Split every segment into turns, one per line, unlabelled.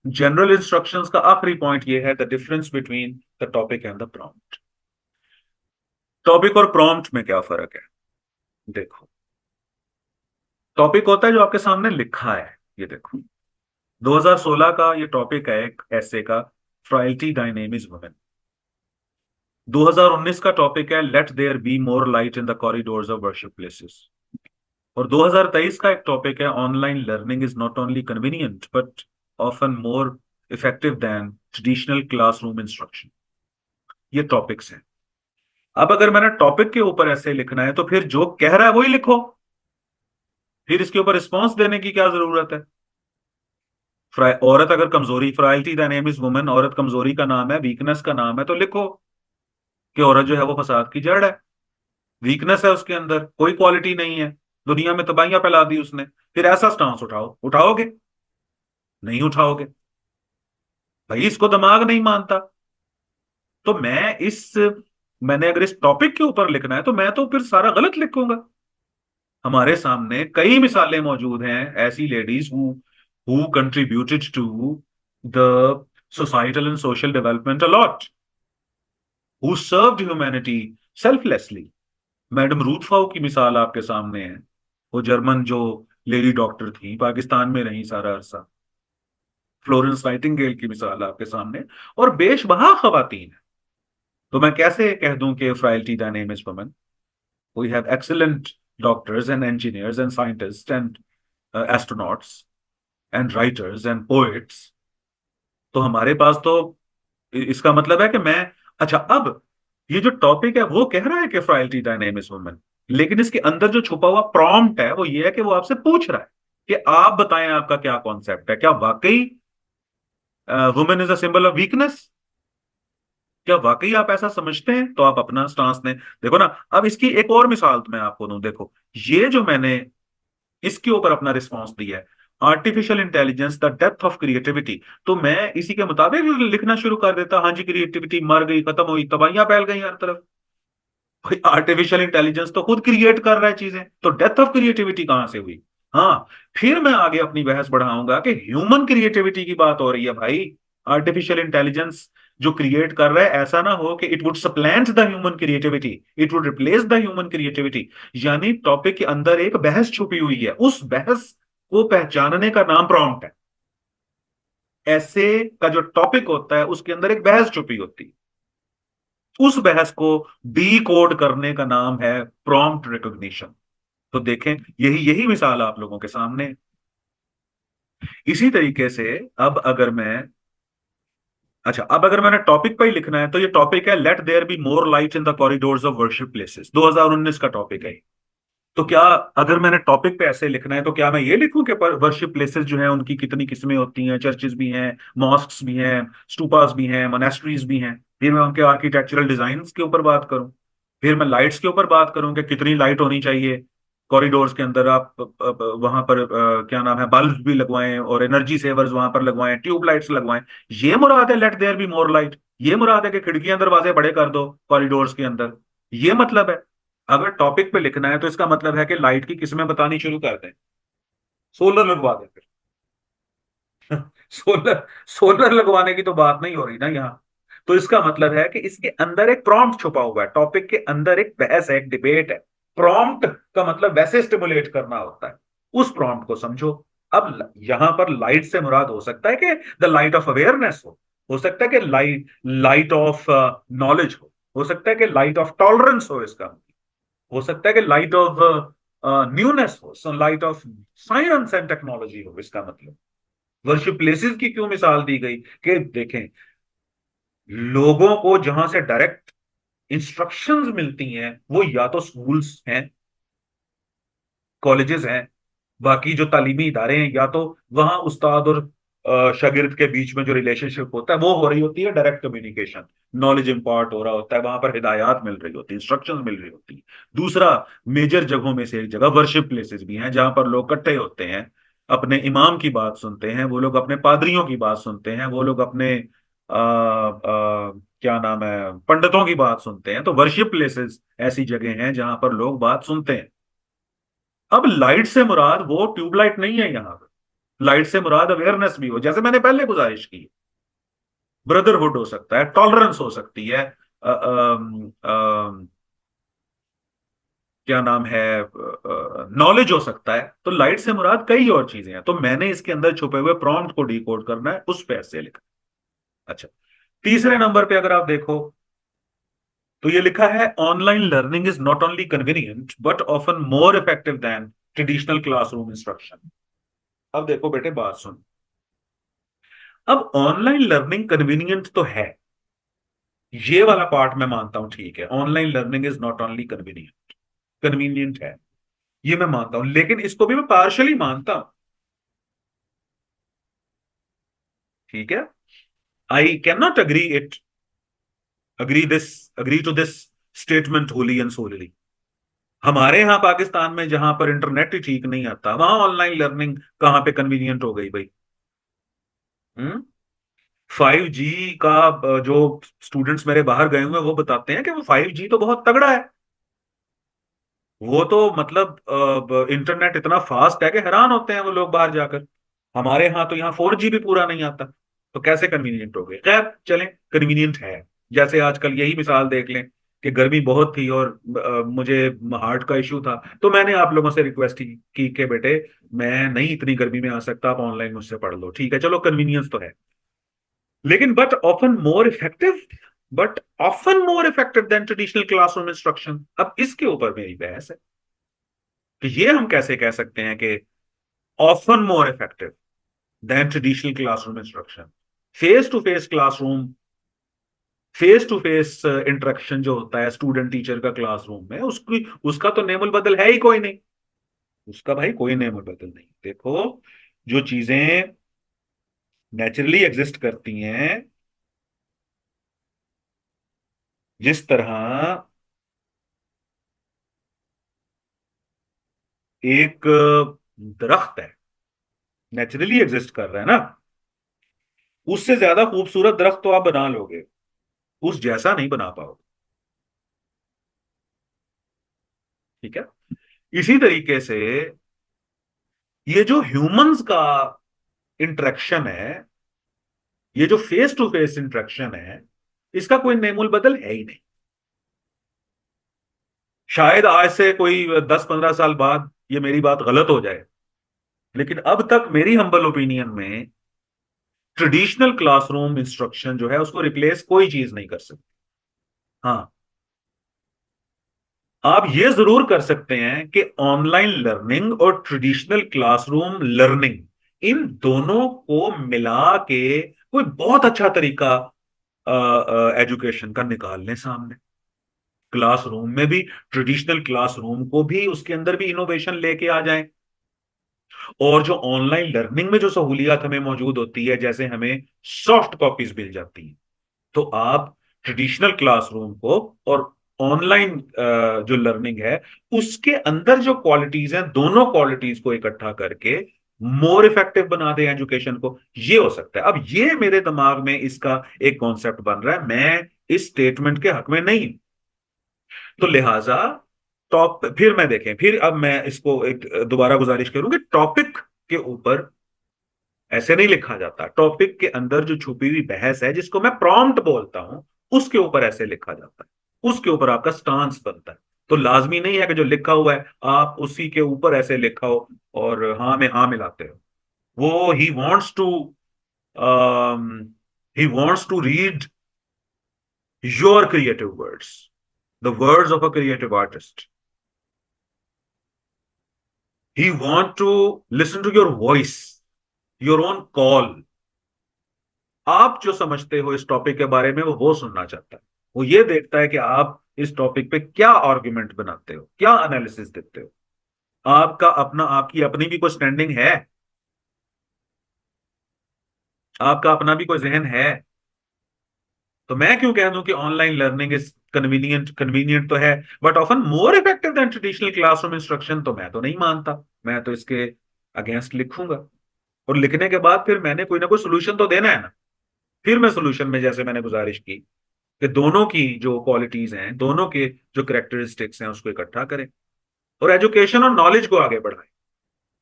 General instructions का आखिरी point ये है, the difference between the topic and the prompt. Topic और प्रॉम्प्ट में क्या फर्क है? देखो, टॉपिक होता है जो आपके सामने लिखा है। ये देखो, 2016 का ये टॉपिक है एक ऐसे का, फ्राइल्टी डायनेमिज वुमेन। 2019 का टॉपिक है, let there be more light in the corridors of worship places. और 2023 का एक टॉपिक है, online learning is not only convenient but often more effective than traditional classroom instruction. ये टॉपिक्स हैं। अब अगर मैंने टॉपिक के ऊपर ऐसे लिखना है तो फिर जो कह रहा है वही लिखो। फिर इसके ऊपर रिस्पॉन्स देने की क्या जरूरत है? औरत अगर कमजोरी, फ्राइल्टी द नेम इज वुमेन, औरत कमजोरी का नाम है, वीकनेस का नाम है, तो लिखो कि औरत जो है वो फसाद की जड़ है। वीकनेस है उसके अंदर, कोई क्वालिटी नहीं है, दुनिया में तबाहियां फैला दी उसने। फिर ऐसा स्टांस उठाओ, उठाओगे? नहीं उठाओगे। भाई इसको दिमाग नहीं मानता। तो मैंने अगर इस टॉपिक के ऊपर लिखना है तो मैं तो फिर सारा गलत लिखूंगा। हमारे सामने कई मिसालें मौजूद हैं, ऐसी ladies who contributed to the societal and social development a lot, who served humanity selflessly. Madam Ruth Pfau की मिसाल आपके सामने है। वो जर्मन जो लेडी डॉक्टर थी, पाकिस्तान में रही सारा अरसा। फ्लोरेंस नाइटिंगेल की मिसाल आपके सामने। और बेशबहा खवातीन है। तो मैं कैसे कह दूं कि frailty the name is women? We have excellent doctors and engineers and scientists and astronauts and writers and poets। तो हमारे पास तो इसका मतलब है कि मैं, अच्छा अब ये जो टॉपिक है वो कह रहा है कि फ्राइल्टी डायनेमिक्स वुमेन, लेकिन इसके अंदर जो छुपा हुआ प्रॉम्प्ट है वो ये है कि वो आपसे पूछ रहा है कि आप बताएं आपका क्या कॉन्सेप्ट है। क्या वाकई women is a symbol of weakness? क्या वाकई आप ऐसा समझते हैं? तो आप अपना स्टांस दें। देखो ना, अब इसकी एक और मिसाल मैं आपको दूं। देखो, ये जो मैंने इसके ऊपर अपना रिस्पॉन्स दिया है, artificial intelligence the depth of creativity, तो मैं इसी के मुताबिक लिखना शुरू कर देता, हाँ जी क्रिएटिविटी मर गई, खत्म हुई, तबाहियां फैल गई हर तरफ। भाई आर्टिफिशियल इंटेलिजेंस तो खुद क्रिएट कर रहा है चीजें, तो डेथ ऑफ क्रिएटिविटी कहां से हुई? हाँ, फिर मैं आगे अपनी बहस बढ़ाऊंगा कि ह्यूमन क्रिएटिविटी की बात हो रही है भाई। आर्टिफिशियल इंटेलिजेंस जो क्रिएट कर रहा है, ऐसा ना हो कि it would supplant the human creativity, it would replace the human creativity. यानी टॉपिक के अंदर एक बहस छुपी हुई है, उस बहस को पहचानने का नाम प्रॉम्प्ट है। ऐसे का जो टॉपिक होता है उसके अंदर एक बहस छुपी होती है, उस बहस को डी कोड करने का नाम है प्रॉम्प्ट रिकॉग्निशन। तो देखें, यही यही मिसाल आप लोगों के सामने है। इसी तरीके से अब अगर मैं, अच्छा अब अगर मैंने टॉपिक पे ही लिखना है तो ये टॉपिक है, let there be more light in the corridors of worship places. 2019 का टॉपिक है। तो क्या, अगर मैंने टॉपिक पे ऐसे लिखना है तो क्या मैं ये लिखूं कि वर्शिप प्लेसेस जो है उनकी कितनी किस्में होती हैं, चर्चेज भी हैं, मॉस्क्स भी हैं, स्टूपास भी हैं, मोनेस्ट्रीज भी हैं। फिर मैं उनके आर्किटेक्चरल डिजाइन के ऊपर बात करूं। फिर मैं लाइट्स के ऊपर बात करूं कि कितनी लाइट होनी चाहिए कॉरिडोर्स के अंदर। आप वहां पर क्या नाम है, बल्ब भी लगवाएं और एनर्जी सेवर्स वहां पर लगवाएं, ट्यूब लाइट्स लगवाएं। ये मुराद है let there be more light? ये मुराद है कि खिड़कियां दरवाजे बड़े कर दो कॉरिडोर्स के अंदर? ये मतलब है? अगर टॉपिक पे लिखना है तो इसका मतलब है कि लाइट की किस्में बतानी शुरू कर दें। सोलर लगवा दें फिर। सोलर सोलर लगवाने की तो बात नहीं हो रही ना यहाँ। तो इसका मतलब है कि इसके अंदर एक प्रॉम्प्ट छुपा हुआ है, टॉपिक के अंदर एक बहस है, एक डिबेट है। प्रॉम्प्ट का मतलब वैसे स्टिमुलेट करना होता है, उस प्रॉम्प्ट को समझो। अब यहां पर लाइट से मुराद हो सकता है कि द लाइट ऑफ अवेयरनेस हो सकता है कि लाइट लाइट ऑफ नॉलेज हो सकता है कि लाइट ऑफ टॉलरेंस हो, इसका हो सकता है कि लाइट ऑफ न्यूनेस हो, light of science and technology हो। इसका मतलब वर्शिप प्लेसेस की क्यों मिसाल दी गई? कि देखें, लोगों को जहां से डायरेक्ट इंस्ट्रक्शंस मिलती हैं वो या तो स्कूल्स हैं, कॉलेजेस हैं, बाकी जो तालीमी इदारे हैं, या तो वहां उस्ताद और शागिर्द के बीच में जो रिलेशनशिप होता है वो हो रही होती है डायरेक्ट कम्युनिकेशन। नॉलेज इंपार्ट हो रहा होता है, वहां पर हिदायत मिल रही होती है, इंस्ट्रक्शंस मिल रही होती है। दूसरा, मेजर जगहों में से एक जगह वर्शिप प्लेसेस भी हैं जहां पर लोग इकट्ठे होते हैं, अपने इमाम की बात सुनते हैं, वो लोग अपने पादरियों की बात सुनते हैं, वो लोग अपने क्या नाम है, पंडितों की बात सुनते हैं। तो वर्शिप प्लेसेस ऐसी जगह हैं जहां पर लोग बात सुनते हैं। अब लाइट से मुराद वो ट्यूबलाइट नहीं है यहाँ पर। लाइट से मुराद अवेयरनेस भी हो, जैसे मैंने पहले गुजारिश की। ब्रदरहुड हो सकता है, टॉलरेंस हो सकती है, क्या नाम है, नॉलेज हो सकता है। तो लाइट से मुराद कई और चीजें हैं, तो मैंने इसके अंदर छुपे हुए प्रॉम्प्ट को डिकोड करना है, उस पे ऐसे लिखा। अच्छा, तीसरे नंबर पे अगर आप देखो तो ये लिखा है, online learning is not only convenient but often more effective than traditional classroom instruction. अब देखो बेटे, बात सुन। अब ऑनलाइन लर्निंग कन्वीनियंट तो है, ये वाला पार्ट मैं मानता हूं, ठीक है, online learning is not only convenient, convenient है, ये मैं मानता हूं, लेकिन इसको भी मैं पार्शली मानता हूं। ठीक है, I can not agree to this statement wholly and solely. हमारे यहाँ पाकिस्तान में जहां पर इंटरनेट ही ठीक नहीं आता, वहां ऑनलाइन लर्निंग कहां पे कन्वीनियंट हो गई भाई? 5G का जो स्टूडेंट्स मेरे बाहर गए हुए हैं वो बताते हैं कि वो 5G तो बहुत तगड़ा है। वो तो मतलब इंटरनेट इतना फास्ट है कि हैरान होते हैं वो लोग बाहर जाकर। हमारे यहाँ तो यहाँ 4G भी पूरा नहीं आता। तो कैसे कन्वीनियंट हो गए? खैर चलें, कन्वीनियंट है। जैसे आजकल यही मिसाल देख लें कि गर्मी बहुत थी और मुझे हार्ट का इश्यू था, तो मैंने आप लोगों से रिक्वेस्ट की कि बेटे मैं नहीं इतनी गर्मी में आ सकता, आप ऑनलाइन मुझसे पढ़ लो। ठीक है, चलो कन्वीनियंस तो है, लेकिन but often more effective than traditional classroom instruction. अब इसके ऊपर मेरी बहस है कि ये हम कैसे कह सकते हैं कि often more effective than traditional classroom instruction. Face to face classroom, face to face interaction जो होता है स्टूडेंट टीचर का क्लासरूम में, उसकी उसका तो नेमुल बदल है ही कोई नहीं। उसका भाई कोई नेमुल बदल नहीं। देखो, जो चीजें नेचुरली एग्जिस्ट करती हैं, जिस तरह एक दरख्त है, नेचुरली एग्जिस्ट कर रहा है ना, उससे ज्यादा खूबसूरत दरख्त तो आप बना लोगे, उस जैसा नहीं बना पाओगे। ठीक है, इसी तरीके से ये जो ह्यूमंस का इंटरेक्शन है, ये जो फेस टू फेस इंटरेक्शन है, इसका कोई नेमुल बदल है ही नहीं। शायद आज से कोई 10-15 साल बाद ये मेरी बात गलत हो जाए, लेकिन अब तक मेरी हम्बल ओपिनियन में ट्रेडिशनल क्लासरूम इंस्ट्रक्शन जो है उसको रिप्लेस कोई चीज नहीं कर सकती। हाँ, आप ये जरूर कर सकते हैं कि ऑनलाइन लर्निंग और ट्रेडिशनल क्लासरूम लर्निंग, इन दोनों को मिला के कोई बहुत अच्छा तरीका एजुकेशन का निकाल लें सामने। क्लासरूम में भी, ट्रेडिशनल क्लासरूम को भी, उसके अंदर भी इनोवेशन लेके आ जाएं। और जो ऑनलाइन लर्निंग में जो सहूलियत हमें मौजूद होती है, जैसे हमें सॉफ्ट कॉपीज मिल जाती हैं, तो आप ट्रेडिशनल क्लासरूम को और ऑनलाइन जो लर्निंग है उसके अंदर जो क्वालिटीज हैं, दोनों क्वालिटीज को इकट्ठा करके मोर इफेक्टिव बना दें एजुकेशन को। ये हो सकता है। अब ये मेरे दिमाग में इसका एक कॉन्सेप्ट बन रहा है, मैं इस स्टेटमेंट के हक में नहीं। तो लिहाजा फिर मैं देखें, फिर अब मैं इसको एक दोबारा गुजारिश करूंगी, टॉपिक के ऊपर ऐसे नहीं लिखा जाता। टॉपिक के अंदर जो छुपी हुई बहस है, जिसको मैं प्रॉम्प्ट बोलता हूं, उसके ऊपर ऐसे लिखा जाता है, उसके ऊपर आपका स्टांस बनता है। तो लाजमी नहीं है कि जो लिखा हुआ है आप उसी के ऊपर ऐसे लिखा हो और हाँ में हाँ मिलाते हो। वो he wants to read your creative words, the words of a creative artist. He want to listen to your voice, your own call. आप जो समझते हो इस टॉपिक के बारे में वो सुनना चाहता है। वो ये देखता है कि आप इस टॉपिक पे क्या आर्ग्यूमेंट बनाते हो, क्या एनालिसिस देते हो। आपका अपना, आपकी अपनी भी कोई स्टैंडिंग है, आपका अपना भी कोई जहन है। तो मैं क्यों कह दूं कि online learning is convenient? Convenient तो है, but often more effective than traditional classroom instruction, तो मैं तो नहीं मानता। मैं तो इसके अगेंस्ट लिखूंगा, और लिखने के बाद फिर मैंने कोई ना कोई सोल्यूशन तो देना है ना। फिर मैं सोल्यूशन में, जैसे मैंने गुजारिश की, कि दोनों की जो क्वालिटीज हैं, दोनों के जो करेक्टरिस्टिक्स हैं, उसको इकट्ठा करें और एजुकेशन और नॉलेज को आगे बढ़ाएं।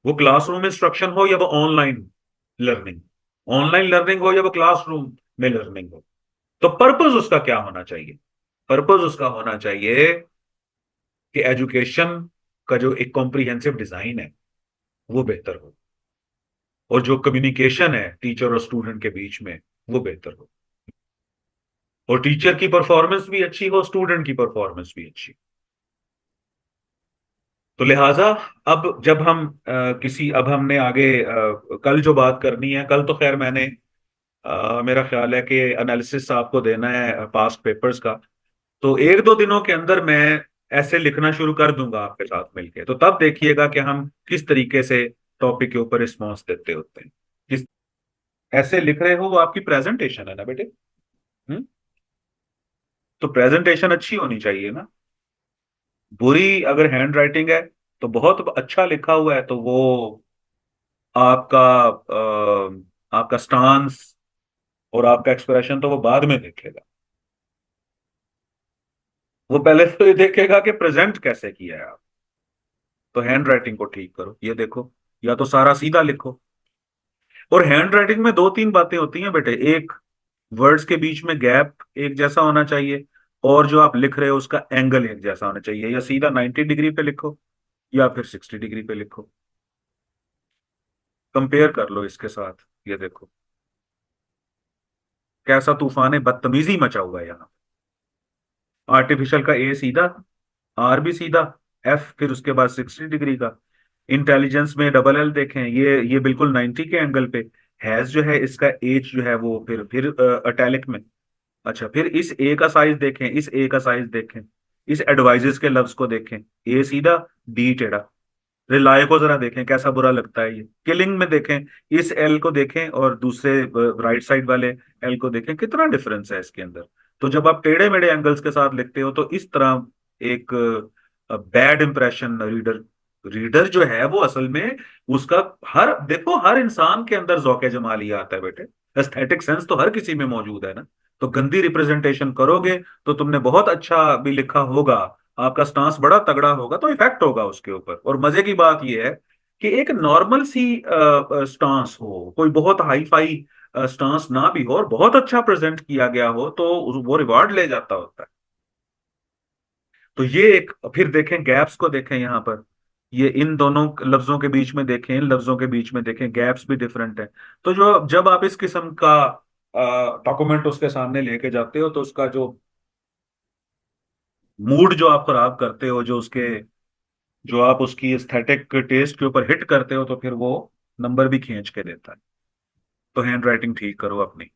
वो क्लासरूम इंस्ट्रक्शन हो या वो ऑनलाइन लर्निंग, ऑनलाइन लर्निंग हो या वो क्लासरूम में लर्निंग हो, तो पर्पस उसका क्या होना चाहिए? पर्पस उसका होना चाहिए कि एजुकेशन का जो एक कॉम्प्रिहेंसिव डिजाइन है वो बेहतर हो, और जो कम्युनिकेशन है टीचर और स्टूडेंट के बीच में वो बेहतर हो, और टीचर की परफॉर्मेंस भी अच्छी हो, स्टूडेंट की परफॉर्मेंस भी अच्छी। तो लिहाजा अब जब हम किसी, अब हमने आगे कल जो बात करनी है, कल तो खैर मैंने मेरा ख्याल है कि एनालिसिस आपको देना है पास्ट पेपर्स का, तो एक दो दिनों के अंदर मैं ऐसे लिखना शुरू कर दूंगा आपके साथ मिलके, तो तब देखिएगा कि हम किस तरीके से टॉपिक के ऊपर रिस्पॉन्स देते होते हैं। किस ऐसे लिख रहे हो, वो आपकी प्रेजेंटेशन है ना बेटे? हम्म। तो प्रेजेंटेशन अच्छी होनी चाहिए ना। बुरी अगर हैंड राइटिंग है तो बहुत अच्छा लिखा हुआ है तो वो आपका आपका स्टांस और आपका एक्सप्रेशन तो वो बाद में देखेगा। वो पहले तो ये देखेगा कि प्रेजेंट कैसे किया है आप। तो हैंड राइटिंग को ठीक करो, ये देखो, या तो सारा सीधा लिखो। और हैंड राइटिंग में दो तीन बातें होती हैं बेटे, एक, वर्ड्स के बीच में गैप एक जैसा होना चाहिए, और जो आप लिख रहे हो उसका एंगल एक जैसा होना चाहिए, या सीधा 90 डिग्री पे लिखो या फिर 60 डिग्री पे लिखो। कंपेयर कर लो इसके साथ, ये देखो कैसा तूफान बदतमीजी मचा हुआ है यहाँ। आर्टिफिशियल का ए सीधा, आर भी सीधा, एफ फिर उसके बाद 60 डिग्री का। इंटेलिजेंस में डबल एल देखें, ये बिल्कुल 90 के एंगल पे। हैज जो है इसका एच जो है वो फिर अटैलिक में। अच्छा, फिर इस ए का साइज देखें, इस ए का साइज देखें, इस एडवाइजेस के लफ्ज को देखें, ए सीधा, डी टेढ़ा। रिलाय को जरा देखें कैसा बुरा लगता है ये। किलिंग में देखें, इस एल को देखें और दूसरे राइट साइड वाले एल को देखें, कितना डिफरेंस है इसके अंदर। तो जब आप टेढ़े मेढ़े एंगल्स के साथ लिखते हो तो इस तरह एक बैड इंप्रेशन रीडर, रीडर जो है वो असल में उसका, हर देखो हर इंसान के अंदर जौके जमाली आता है बेटे, एस्थेटिक सेंस तो हर किसी में मौजूद है ना। तो गंदी रिप्रेजेंटेशन करोगे तो तुमने बहुत अच्छा भी लिखा होगा, आपका स्टांस बड़ा तगड़ा होगा तो इफेक्ट होगा उसके ऊपर। और मजे की बात यह है कि एक नॉर्मल सी स्टांस हो, कोई बहुत हाई फाई स्टांस ना भी हो, और बहुत अच्छा प्रेजेंट किया गया हो, तो वो रिवार्ड ले जाता होता है। तो ये एक, फिर देखें गैप्स को देखें यहाँ पर, ये इन दोनों लफ्जों के बीच में देखें, इन लफ्जों के बीच में देखें, गैप्स भी डिफरेंट है। तो जो जब आप इस किस्म का डॉक्यूमेंट उसके सामने लेके जाते हो तो उसका जो मूड जो आप खराब करते हो, जो उसके, जो आप उसकी एस्थेटिक टेस्ट के ऊपर हिट करते हो, तो फिर वो नंबर भी खींच के देता है। तो हैंड राइटिंग ठीक करो अपनी।